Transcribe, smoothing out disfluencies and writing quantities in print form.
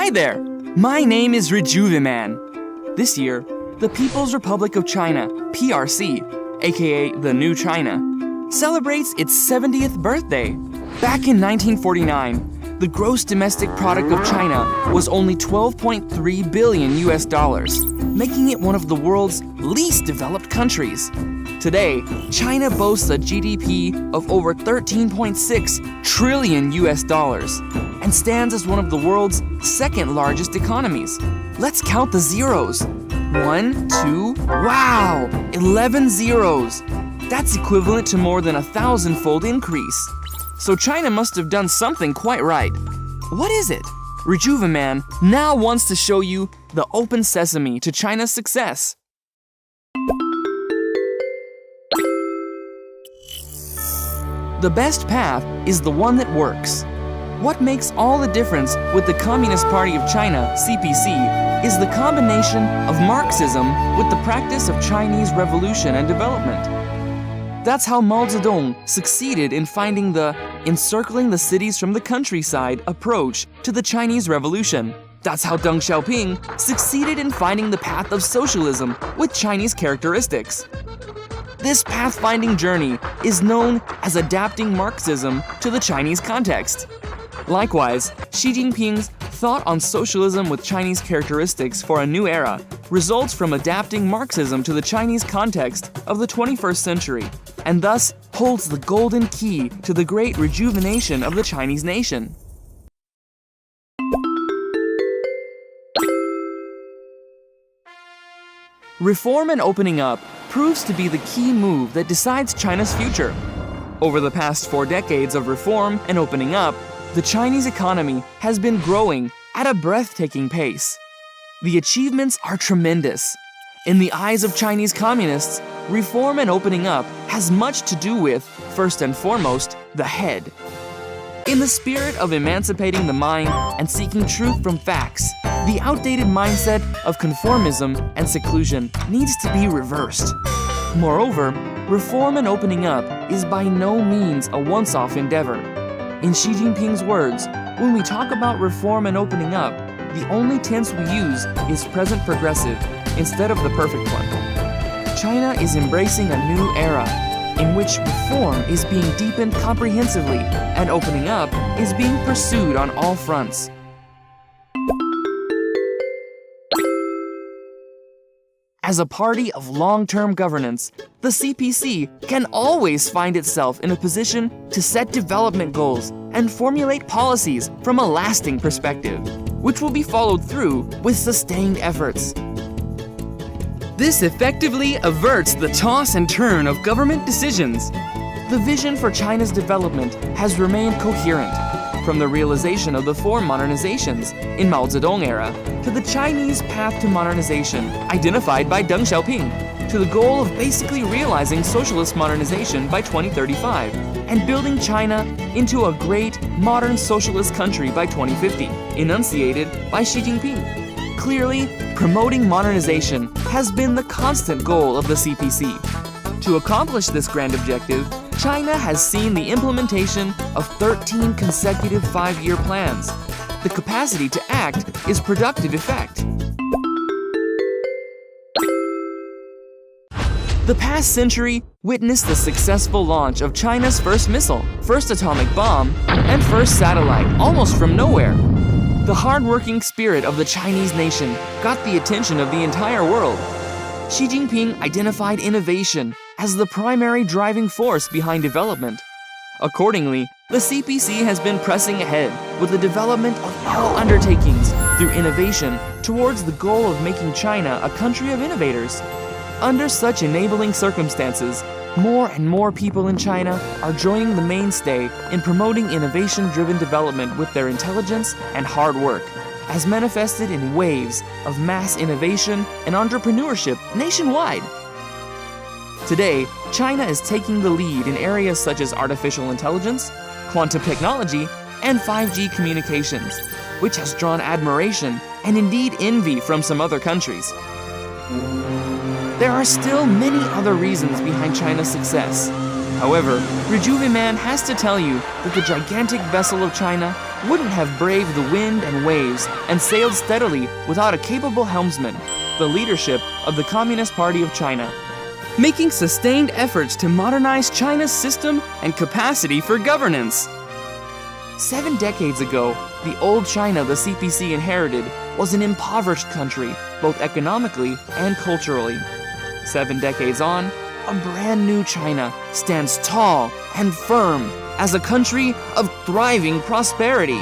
Hi there! My name is Rejuveman. This year, the People's Republic of China, PRC, aka the New China, celebrates its 70th birthday. Back in 1949, the gross domestic product of China was only 12.3 billion US dollars, making it one of the world's least developed countries. Today, China boasts a GDP of over 13.6 trillion US dollars and stands as one of the world's second largest economies. Let's count the zeros. 1, 2, wow, 11 zeros. That's equivalent to more than 1,000-fold increase. So China must have done something quite right. What is it? Rejuveman now wants to show you the open sesame to China's success. The best path is the one that works. What makes all the difference with the Communist Party of China, CPC, is the combination of Marxism with the practice of Chinese revolution and development. That's how Mao Zedong succeeded in finding the encircling the cities from the countryside approach to the Chinese Revolution. That's how Deng Xiaoping succeeded in finding the path of socialism with Chinese characteristics. This pathfinding journey is known as adapting Marxism to the Chinese context. Likewise, Xi Jinping's thought on socialism with Chinese characteristics for a new era results from adapting Marxism to the Chinese context of the 21st century, and thus holds the golden key to the great rejuvenation of the Chinese nation. Reform and opening up proves to be the key move that decides China's future. Over the past 4 decades of reform and opening up, the Chinese economy has been growing at a breathtaking pace. The achievements are tremendous. In the eyes of Chinese communists, reform and opening up has much to do with, first and foremost, the head. In the spirit of emancipating the mind and seeking truth from facts, the outdated mindset of conformism and seclusion needs to be reversed. Moreover, reform and opening up is by no means a once-off endeavor. In Xi Jinping's words, when we talk about reform and opening up, the only tense we use is present progressive instead of the perfect one. China is embracing a new era in which reform is being deepened comprehensively and opening up is being pursued on all fronts. As a party of long-term governance, the CPC can always find itself in a position to set development goals and formulate policies from a lasting perspective, which will be followed through with sustained efforts. This effectively averts the toss and turn of government decisions. The vision for China's development has remained coherent, from the realization of the 4 modernizations in Mao Zedong era to the Chinese path to modernization identified by Deng Xiaoping, to the goal of basically realizing socialist modernization by 2035 and building China into a great modern socialist country by 2050, enunciated by Xi Jinping. Clearly, promoting modernization has been the constant goal of the CPC. To accomplish this grand objective, China has seen the implementation of 13 consecutive 5-year plans. The capacity to act is productive effect. The past century witnessed the successful launch of China's first missile, first atomic bomb, and first satellite, almost from nowhere. The hard-working spirit of the Chinese nation got the attention of the entire world. Xi Jinping identified innovation as the primary driving force behind development. Accordingly, the CPC has been pressing ahead with the development of all undertakings through innovation towards the goal of making China a country of innovators. Under such enabling circumstances, more and more people in China are joining the mainstay in promoting innovation-driven development with their intelligence and hard work, as manifested in waves of mass innovation and entrepreneurship nationwide. Today, China is taking the lead in areas such as artificial intelligence, quantum technology, and 5G communications, which has drawn admiration and indeed envy from some other countries. There are still many other reasons behind China's success. However, Rejuveman has to tell you that the gigantic vessel of China wouldn't have braved the wind and waves and sailed steadily without a capable helmsman, the leadership of the Communist Party of China, making sustained efforts to modernize China's system and capacity for governance. 7 decades ago, the old China the CPC inherited was an impoverished country, both economically and culturally. 7 decades on, a brand new China stands tall and firm as a country of thriving prosperity.